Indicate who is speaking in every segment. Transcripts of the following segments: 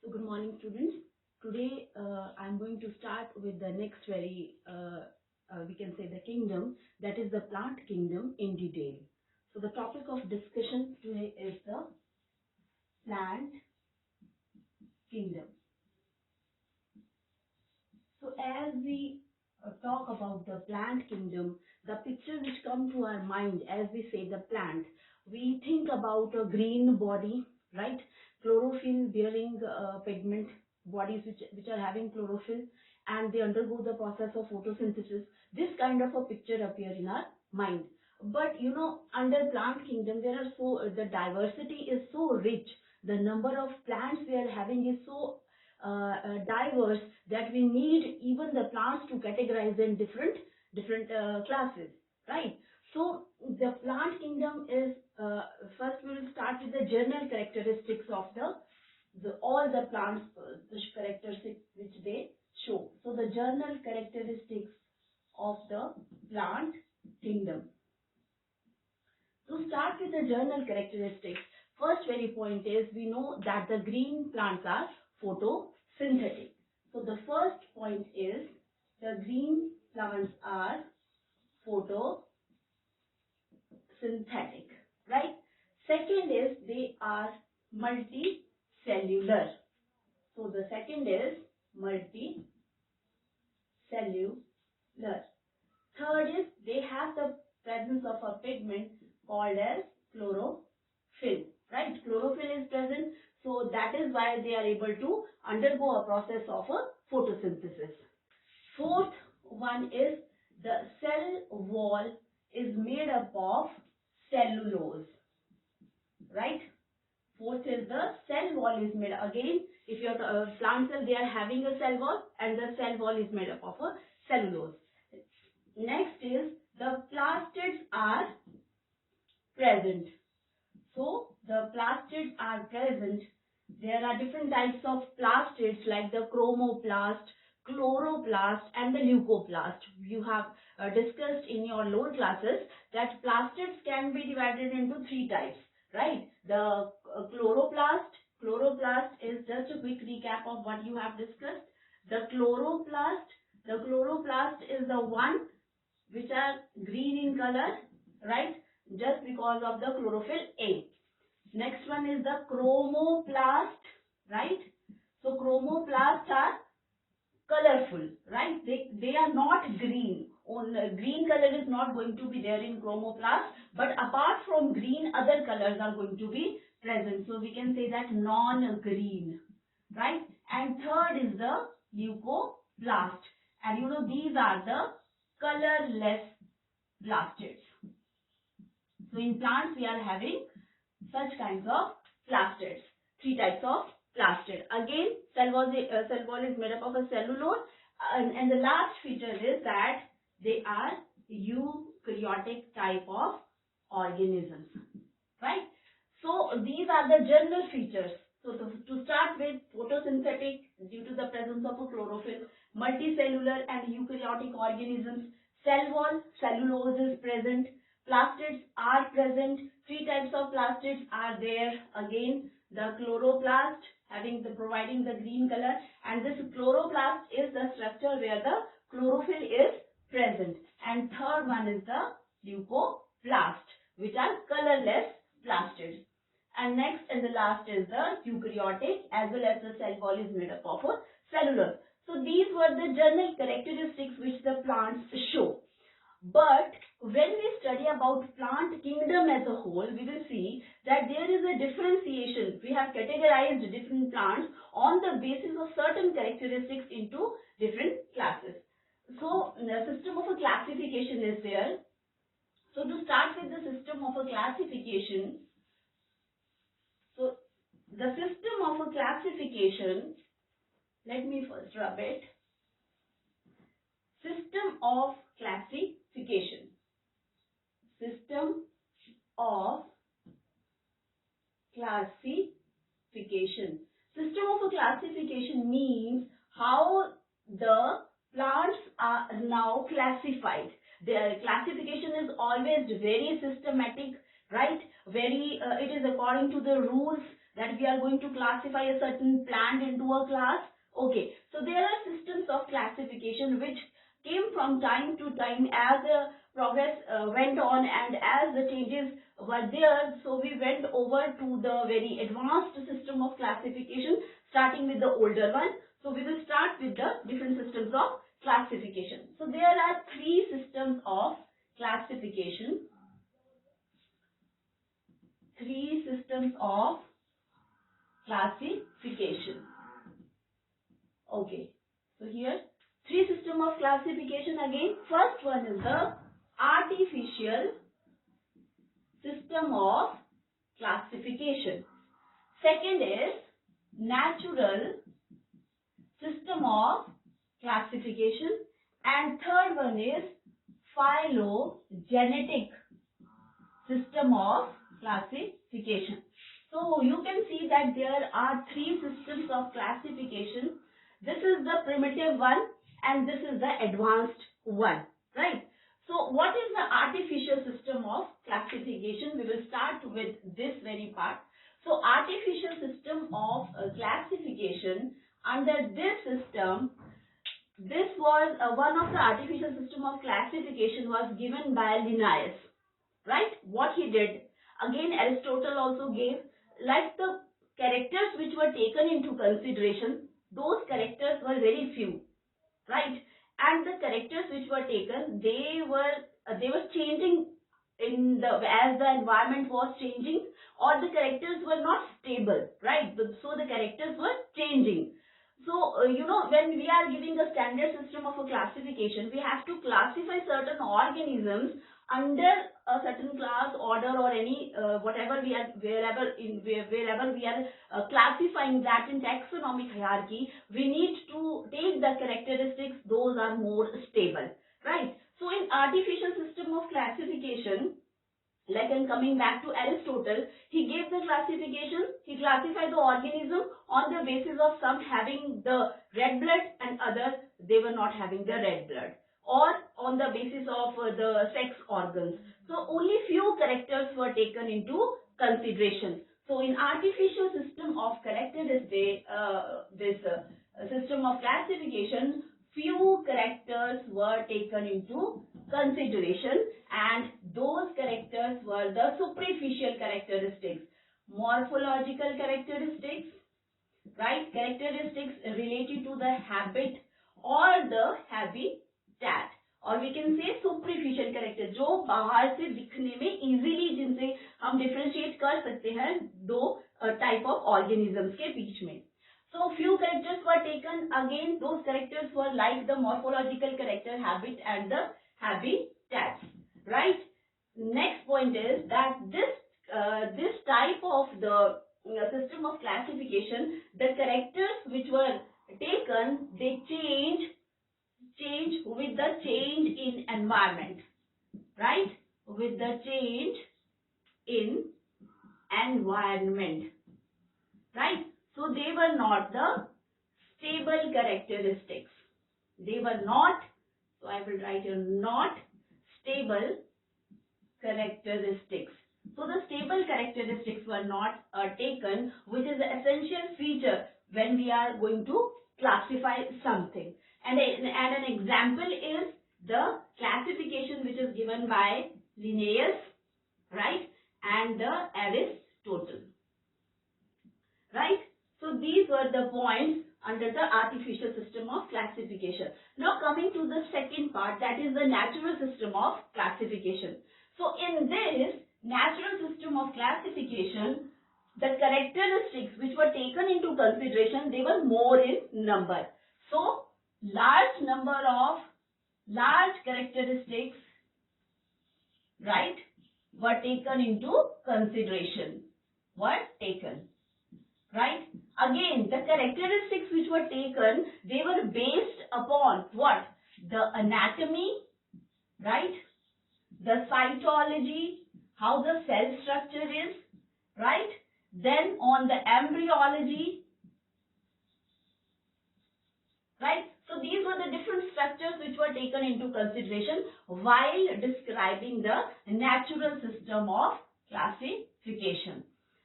Speaker 1: So good morning, students. Today I'm going to start with the next we can say the kingdom, that is the plant kingdom in detail. So the topic of discussion today is the plant kingdom. So as we talk about the plant kingdom, the pictures which come to our mind as we say the plant, we think about a green body, right? Chlorophyll bearing pigment bodies which are having chlorophyll, and they undergo the process of photosynthesis. This kind of a picture appear in our mind. But under plant kingdom there are the diversity is so rich. The number of plants we are having is so diverse that we need even the plants to categorize in different classes, right? So the plant kingdom is first we will start with the general characteristics of all the plants, the characteristics which they show. So the general characteristics of the plant kingdom. To start with the general characteristics, first very point is we know that the green plants are photosynthetic. So the first point is the green plants are photosynthetic, right? Second is they are multicellular. So the second is multicellular. Third is they have the presence of a pigment called as chlorophyll, right? Chlorophyll is present, so that is why they are able to undergo a process of a photosynthesis. Fourth one is the cell wall is made up of cellulose, right? Fourth is the cell wall is made, again if your plant cell, they are having a cell wall and the cell wall is made up of a cellulose. Next is the plastids are present. So the plastids are present. There are different types of plastids like the chromoplast, chloroplast and the leucoplast. You have discussed in your lower classes that plastids can be divided into three types, right? The chloroplast is just a quick recap of what you have discussed. The chloroplast is the one which are green in color, right? Just because of the chlorophyll A. Next one is the chromoplast, right? So chromoplasts are colorful, right? They are not green. Green color is not going to be there in chromoplast, but apart from green, other colors are going to be present. So we can say that non-green, right? And third is the leucoplast. And these are the colorless plastids. So in plants we are having such kinds of plastids, three types of plastid. Again, cell wall is made up of a cellulose, and the last feature is that they are eukaryotic type of organisms, right? So these are the general features. So to start with, photosynthetic due to the presence of a chlorophyll, multicellular and eukaryotic organisms, cell wall, cellulose is present, plastids are present, three types of plastids are there. Again, the chloroplast providing the green color, and this chloroplast is the structure where the chlorophyll is present. And third one is the leucoplast, which are colorless plastids. And next and the last is the eukaryotic, as well as the cell wall is made up of a cellulose. So these were the general characteristics which the plants show. But when we study about plant kingdom as a whole, we will see that there is a differentiation. We have categorized different plants on the basis of certain characteristics into different classes. So the system of a classification is there. So to start with the system of a classification, so the system of a classification, let me first rub it. System of classification. System of classification. System of a classification means how the plants are now classified. Their classification is always very systematic. right? It is according to the rules that we are going to classify a certain plant into a class. Okay, so there are systems of classification which came from time to time as the progress went on and as the changes were there. So we went over to the very advanced system of classification, starting with the older one. So we will start with the different systems of classification. So there are three systems of classification. Three systems of classification. Okay. So here, three system of classification again. First one is the artificial system of classification. Second is natural system of classification. And third one is phylogenetic system of classification. So you can see that there are three systems of classification. This is the primitive one and this is the advanced one, right? So what is the artificial system of classification? We will start with this very part. So artificial system of classification, under this system, this was one of the artificial system of classification was given by Linnaeus, right? What he did, again Aristotle also gave, like the characters which were taken into consideration, those characters were very few, right? And the characters which were taken, they were changing in the as the environment was changing, or the characters were not stable, right? So the characters were changing. So when we are giving a standard system of a classification, we have to classify certain organisms under a certain class, order, or any whatever we are wherever we are classifying that in taxonomic hierarchy. We need to take the characteristics those are more stable, right? So in artificial system of classification, like in coming back to Aristotle, he gave the classification. He classified the organism on the basis of some having the red blood and others they were not having the red blood, or on the basis of the sex organs. So only few characters were taken into consideration. So in artificial system of characteristic, system of classification, few characters were taken into consideration, and those characters were the superficial characteristics, morphological characteristics, right? Characteristics related to the habit or the habitat, और we can say superficial character, जो बाहर से दिखने में easily जिनसे हम differentiate कर सकते हैं दो type of organisms के बीच में. So few characters were taken. Again, those characters were like the morphological character, habit, and the habitats, right? Next point is that this type of the system of classification, the characters which were taken, they change with the change in environment, right? With the change in environment, right? So they were not the stable characteristics. They were not, so I will write here, not stable characteristics. So the stable characteristics were not taken, which is the essential feature when we are going to classify something. And an example is the classification which is given by Linnaeus, right, and the Aristotle, right? So these were the points under the artificial system of classification. Now coming to the second part, that is the natural system of classification. So in this natural system of classification, the characteristics which were taken into consideration, they were more in number. So large number of large characteristics, right, were taken into consideration, right? Again, the characteristics which were taken, they were based upon what? The anatomy, right? The cytology, how the cell structure is, right? Then on the embryology, right? So these were the different structures which were taken into consideration while describing the natural system of classification.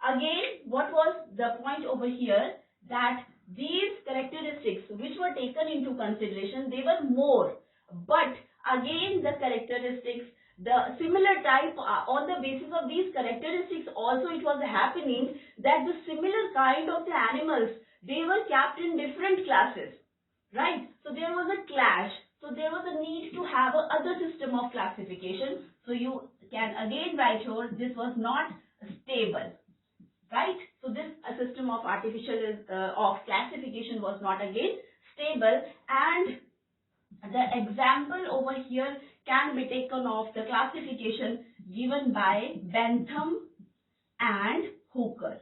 Speaker 1: Again, what was the point over here? That these characteristics which were taken into consideration, they were more. But again, the characteristics, the similar type, on the basis of these characteristics also it was happening that the similar kind of the animals, they were kept in different classes, right? So there was a clash. So there was a need to have a other system of classification. So you can again write here, this was not stable, right? So this system of of classification was not again stable, and the example over here can be taken of the classification given by Bentham and Hooker.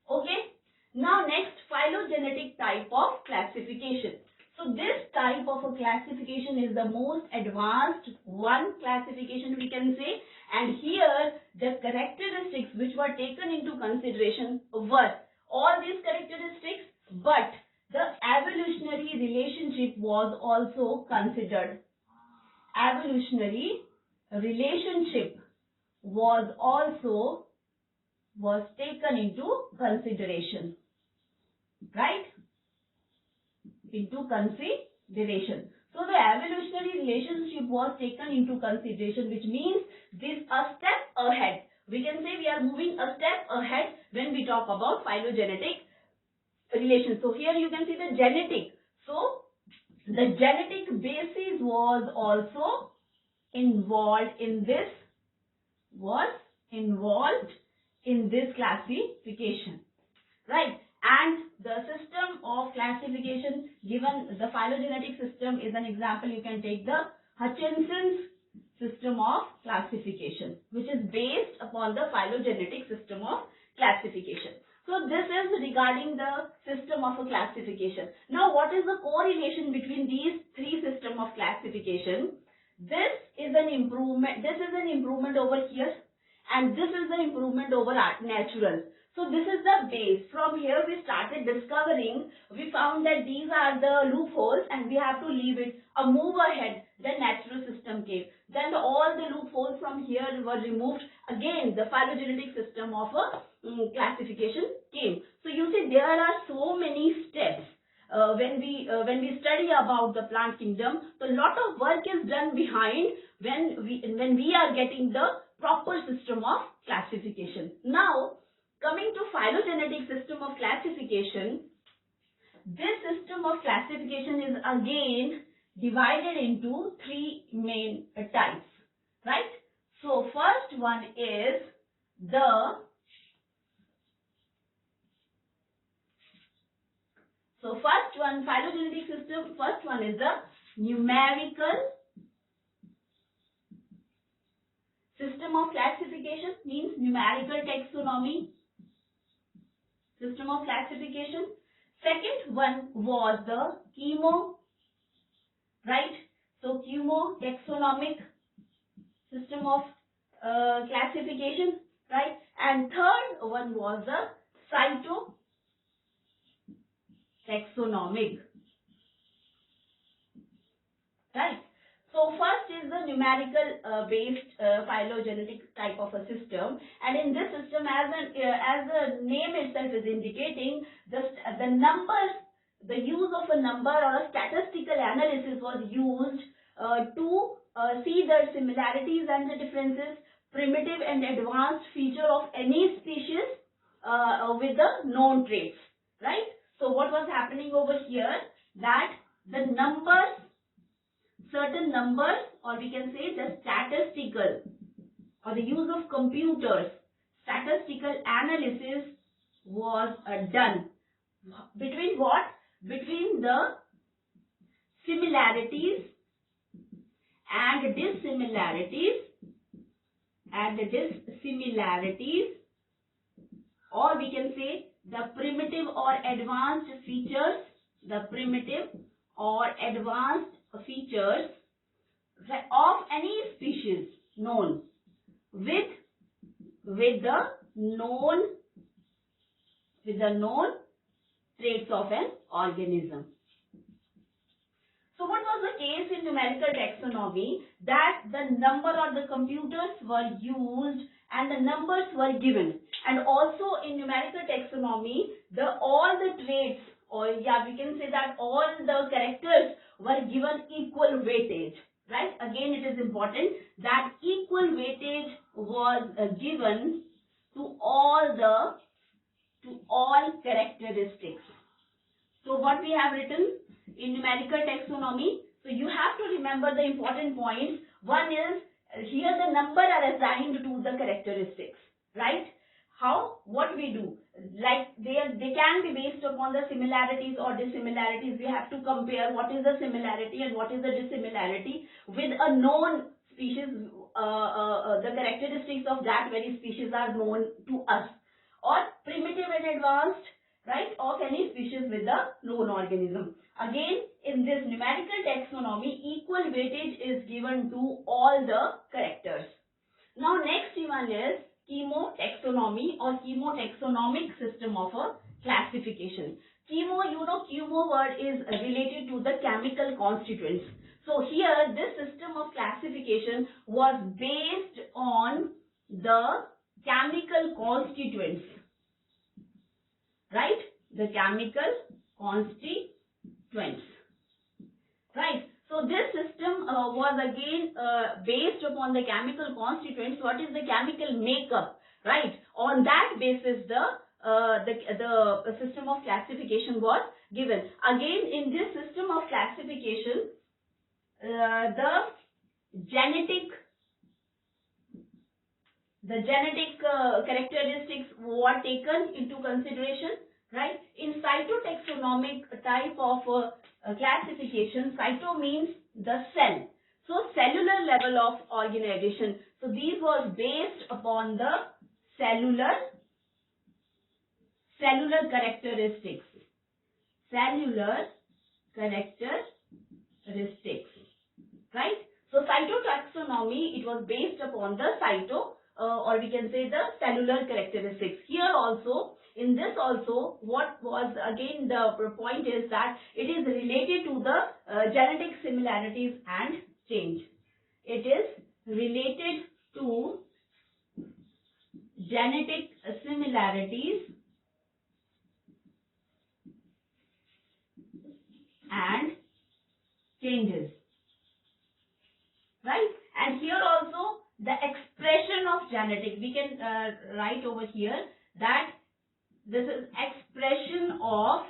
Speaker 1: Okay. Now next, phylogenetic type of classification. So this type of a classification is the most advanced one classification we can say, and here the characteristics which were taken into consideration were all these characteristics, but the evolutionary relationship was also considered. Evolutionary relationship was taken into consideration, right? Into consideration. So the evolutionary relationship was taken into consideration, which means this a step ahead. We can say we are moving a step ahead when we talk about phylogenetic relation. So here you can see the genetic. So the genetic basis was also involved in this, classification, right? And the system of classification given, the phylogenetic system is an example. You can take the Hutchinson's system of classification, which is based upon the phylogenetic system of classification. So this is regarding the system of a classification. Now what is the correlation between these three systems of classification? This is an improvement over here, and this is the improvement over natural. So this is the base. From here we started discovering, we found that these are the loopholes and we have to leave it. A move ahead, the natural system came. Then all the loopholes from here were removed. Again, the phylogenetic system of a classification came. So you see there are so many steps. When we study about the plant kingdom, so a lot of work is done behind when we are getting the proper system of classification. Now, coming to phylogenetic system of classification, this system of classification is again divided into three main types, right? So first one is the phylogenetic system, first one is the numerical system of classification, means numerical taxonomy system of classification. Second one was the chemo, right? So chemo taxonomic system of classification, right? And third one was the cyto taxonomic, right? So first is the numerical based phylogenetic type of a system, and in this system, as the name itself is indicating, the numbers, the use of a number or a statistical analysis was used to see the similarities and the differences, primitive and advanced feature of any species with the known traits, right? So what was happening over here, that the numbers, certain numbers, or we can say the statistical or the use of computers, statistical analysis was done between what? Between the similarities and dissimilarities or we can say the primitive or advanced features, of any species known with the known traits of an organism. So what was the case in numerical taxonomy? That the number or the computers were used and the numbers were given. And also in numerical taxonomy, all the traits, or yeah, we can say that all the characters were given equal weightage. Right? Again, it is important that equal weightage was given to all characteristics. So what we have written in numerical taxonomy, so you have to remember the important points. One is, here the number are assigned to the characteristics, right? How? What we do? Like they can be based upon the similarities or dissimilarities. We have to compare what is the similarity and what is the dissimilarity with a known species. The characteristics of that very species are known to us. Or primitive and advanced, right, of any species with a known organism. Again, in this numerical taxonomy, equal weightage is given to all the characters. Now, next one is chemotaxonomy or chemotaxonomic system of a classification. Chemo, chemo word is related to the chemical constituents. So here, this system of classification was based on the chemical constituents, right? The chemical constituents, right? So this system was again based upon the chemical constituents. What is the chemical makeup, right? On that basis, the system of classification was given. Again, in this system of classification, the genetic characteristics were taken into consideration, right? In cytotaxonomic type of classification, cyto means the cell. So cellular level of organization. So these was based upon the cellular characteristics. Cellular characteristics, right? So cytotaxonomy, it was based upon the cyto or we can say the cellular characteristics. Here also, in this also, what was again the point is that it is related to the genetic similarities and change. It is related to genetic similarities and changes, right? And here also the expression of genetic, we can write over here that this is expression of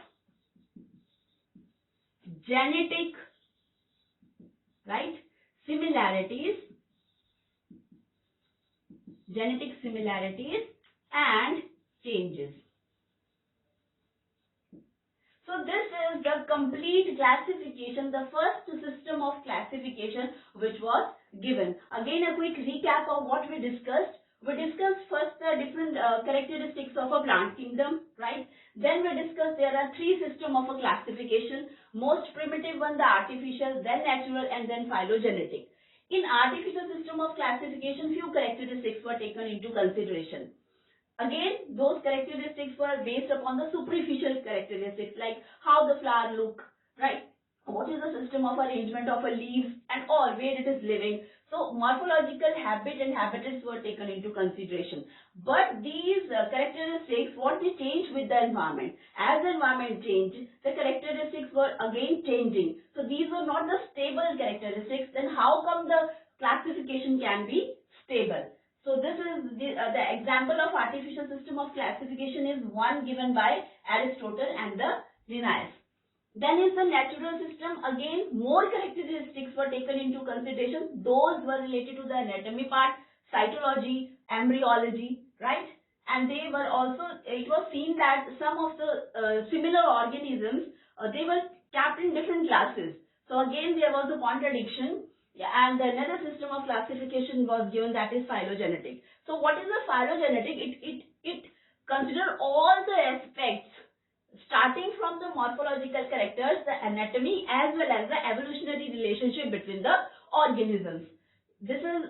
Speaker 1: genetic, right, similarities, and changes. So this is the complete classification, the first system of classification which was given. Again, a quick recap of what we discussed. We discussed first the different characteristics of a plant kingdom, right? Then we discussed there are three systems of a classification. Most primitive one, the artificial, then natural, and then phylogenetic. In artificial system of classification, few characteristics were taken into consideration. Again, those characteristics were based upon the superficial characteristics, like how the flower look, right? What is the system of arrangement of a leaves and all, where it is living. So morphological habit and habitats were taken into consideration. But these characteristics, what they change with the environment. As the environment changed, the characteristics were again changing. So these were not the stable characteristics. Then how come the classification can be stable? So this is the example of artificial system of classification is one given by Aristotle and the Linnaeus. Then is the natural system. Again, more characteristics were taken into consideration. Those were related to the anatomy part, cytology, embryology, right? And they were also, it was seen that some of the similar organisms, they were kept in different classes. So again, there was a contradiction. And another system of classification was given, that is phylogenetic. So what is the phylogenetic? It considers all the aspects starting from the morphological characters, the anatomy, as well as the evolutionary relationship between the organisms. This is,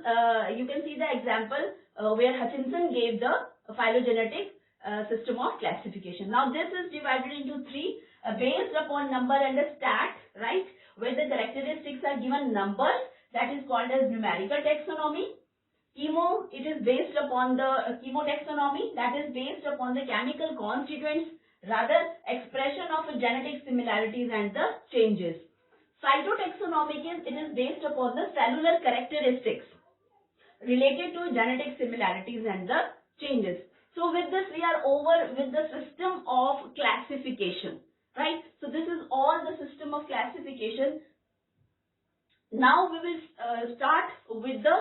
Speaker 1: you can see the example where Hutchinson gave the phylogenetic system of classification. Now this is divided into three based upon number and the stat, right? where the characteristics are given numbers, that is called as numerical taxonomy. Chemo, it is based upon the chemotaxonomy, that is based upon the chemical constituents, rather expression of genetic similarities and the changes. Cytotaxonomic it is based upon the cellular characteristics related to genetic similarities and the changes. So with this we are over with the system of classification, right? So this is all the system of classification. Now we will start with the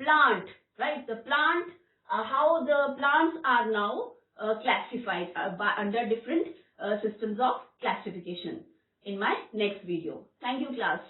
Speaker 1: plant, right? The plant, how the plants are now classified under different systems of classification in my next video. Thank you, class.